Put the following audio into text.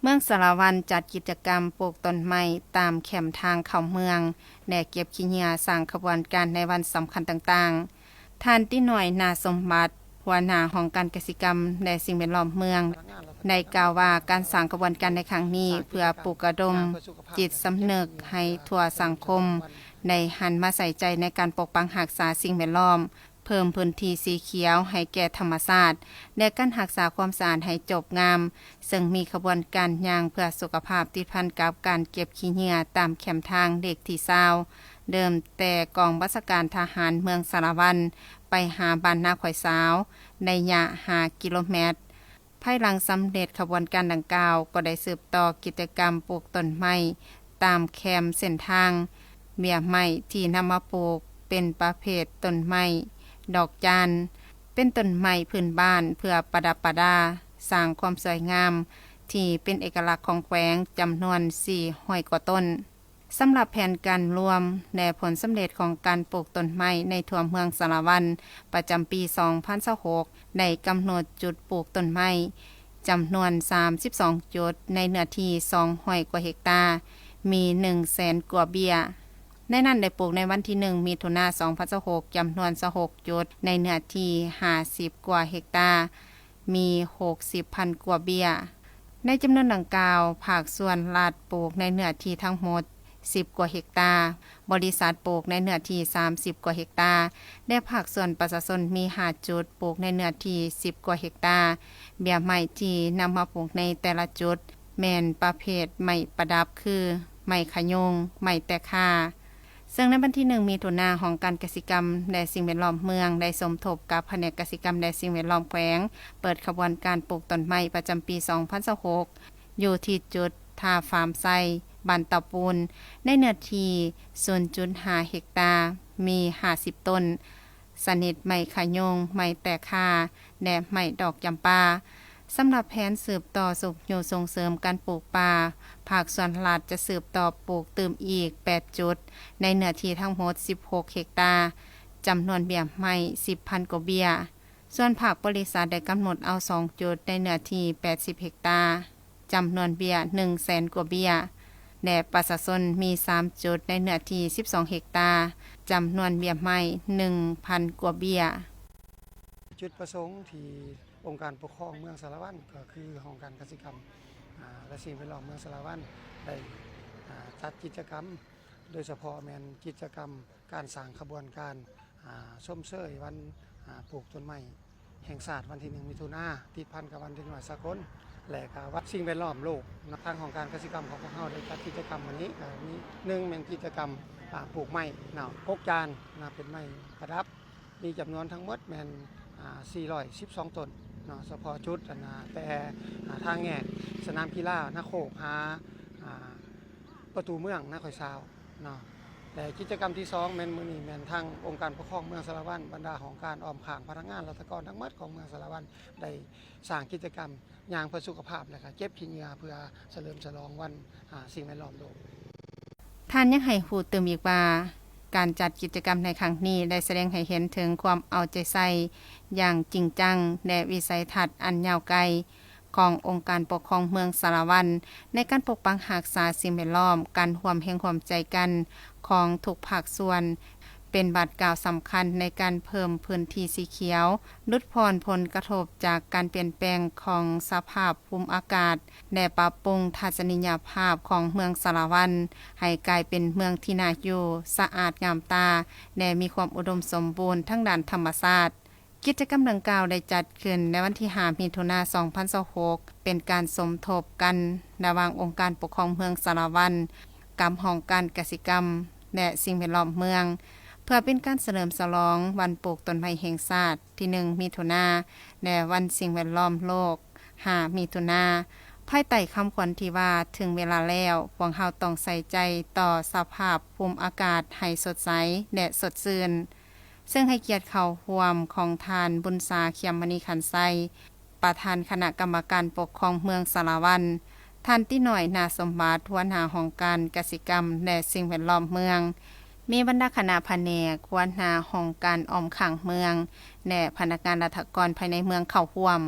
เมืองสารวันจัดกิจกรรมปลูกต้นไม้ตามแคมทางเข้าเมืองแนเก็บขี้เหงื่อสร้างขบวนการในวันสำคัญต่างๆท่านที่หน่วยนาสมบัติหัวหน้าของการเกษตรกรรมและสิ่งแวดล้อมเมืองได้กล่าวว่าการสร้างขบวนการในครั้งนี้เพื่อปลุกระดมจิตสำนึกให้ทั่วสังคมในหันมาใส่ใจในการปกปักรักษาสิ่งแวดล้อมเพิ่มพื้นที่สีเขียวให้แก่ธรรมชาติและการรักษาความสะอาดให้จบงามซึ่งมีขบวนการย่างเพื่อสุขภาพติดพันกับการเก็บขี้เหงื่อตามแคมทางเด็กที่20เดิมแต่กองบัญชาการทหารเมืองสารวันไปหาบ้านนาข่อยสาวในระยะ5กิโลเมตรภายหลังสำเร็จขบวนการดังกล่าวก็ได้สืบต่อกิจกรรมปลูกต้นไม้ตามแคมเส้นทางเบี้ยไม้ที่นำมาปลูกเป็นประเภทต้นไม้ดอกจานเป็นต้นไม้พื้นบ้านเพื่อประดับประดาสร้างความสวยงามที่เป็นเอกลักษณ์ของแขวงจำนวน400กว่าต้นสำหรับแผนการรวมและผลสำเร็จของการปลูกต้นไม้ในทั่วเมืองสารวันประจำปี2026ได้กำหนดจุดปลูกต้นไม้จำนวน32จุดในเนื้อที่200กว่าเฮกตาร์มี 100,000 กว่าเบี้ยในนั้นได้ปลูกในวันที่1มิถุนายน2026จำนวน26จุดในเนื้อที่50กว่าเฮกตาร์มี 60,000 กว่าเบี้ยในจำนวนดังกล่าวภาคส่วนรัฐปลูกในเนื้อที่ทั้งหมด10กว่าเฮกตาร์บริษัทปลูกในเนื้อที่30กว่าเฮกตาร์และภาคส่วนประชาชนมี5จุดปลูกในเนื้อที่10กว่าเฮกตาร์เบี้ยไม้ที่นำมาปลูกในแต่ละจุดแม่นประเภทไม้ประดับคือไม้ขยงไม้แตกค่าซึ่งในวันที่1มิถุนายนของการเกษตรกรรมและสิ่งแวดล้อมเมืองได้สมทบกับแผนกเกษตรกรรมและสิ่งแวดล้อมแขวงเปิดขบวนการปลูกต้นไม้ประจำปี2026อยู่ที่จุดท่าฟาร์มไซบ้านตะปูนในเนื้อที่ 0.5 เฮกตาร์มี50ต้นสนิทไม้ขยงไม้แตกค่าและไม้ดอกจำปาสำหรับแผนสืบต่อสุขอยู่ส่งเสริมการปลูกป่าภาคส่วนรัฐจะสืบต่อปลูกเติมอีก8จุดในเนื้อที่ทั้งหมด16เฮกตาร์จำนวนเบี้ยไม้ 10,000 กว่าเบี้ยส่วนภาคบริษัทได้กำหนดเอา2จุดในเนื้อที่80เฮกตาร์จำนวนเบี้ย 100,000 กว่าเบี้ยและประชาชนมี3จุดในเนื้อที่12เฮกตาร์จำนวนเบี้ยไม้ 1,000 กว่าเบี้ยจุดประสงค์ที่องค์การปกครองเมืองสารวันก็คือของการเกษตรกรรมและสิ่งแวดล้อมเมืองสารวันได้จัดกิจกรรมโดยเฉพาะแมนกิจกรรมการสร้างขบวนการส้มเสยวันปลูกต้นไม้แห่งชาติวันที่1มิถุนายนติดพันกับวันที่1สากลและก็วัดสิ่งแวดล้อมโลกทางของการเกษตรกรรมของพวกเราได้จัดกิจกรรมวันนี้มี1เป็นกิจกรรมปลูกไม้6จานเป็นไม้ประดับมีจำนวนทั้งหมดแมน412ต้นเฉพาะจุดแต่ทางแง่สนามกีฬานาโคกหาประตูเมืองนาคอยซาวแต่กิจกรรมที่2แม่นมื้อนี้แม่นทางองค์การปกครองเมืองสารวันบรรดาของการออมข้างพนักงานรัฐกรทั้งหมดของเมืองสารวันได้สร้างกิจกรรมย่างเพื่อสุขภาพและก็เก็บขี้เหงื่อเพื่อเฉลิมฉลองวันสิ่งแวดล้อมโลกท่านยังให้พูดเติมอีกว่าการจัดกิจกรรมในครั้งนี้ได้แสดงให้เห็นถึงความเอาใจใส่อย่างจริงจังและวิสัยทัศน์อันยาวไกลขององค์การปกครองเมืองสารวันในการปกปักรักษาสิ่งแวดล้อมการร่วมแห่งความใจกันของทุกภาคส่วนเป็นบาทกล่าวสำคัญในการเพิ่มพื้นที่สีเขียวลดผ่อนผลกระทบจากการเปลี่ยนแปลงของสภาพภูมิอากาศและปรับปรุงทัศนียภาพของเมืองสารวันให้กลายเป็นเมืองที่น่าอยู่สะอาดงามตาและมีความอุดมสมบูรณ์ทั้งด้านธรรมชาติกิจกรรมดังกล่าวได้จัดขึ้นในวันที่5มิถุนายน2026เป็นการสมทบกันระหว่างองค์การปกครองเมืองสารวันกับห้องการเกษตรกรรมและสิ่งแวดล้อมเมืองเพื่อเป็นการเฉลิมฉลองวันปลูกต้นไม้แห่งชาติที่1มิถุนายนและวันสิ่งแวดล้อมโลก5มิถุนายนภายใต้คำขวัญที่ว่าถึงเวลาแล้วพวกเราต้องใส่ใจต่อสภาพภูมิอากาศให้สดใสและสดชื่นซึ่งให้เกียรติเข้าร่วมของทานบุญสาเขียมมณีขันไซประธานคณะกรรมการปกครองเมืองสารวันท่านที่หน่อยนาสมบัติหัวหน้าของการเกษตรกรรมและสิ่งแวดล้อมเมืองมีบรรดาคณะแผนกหัวหน้าของการออมขังเมืองและพนักงานราชการภายในเมืองเข้าร่วม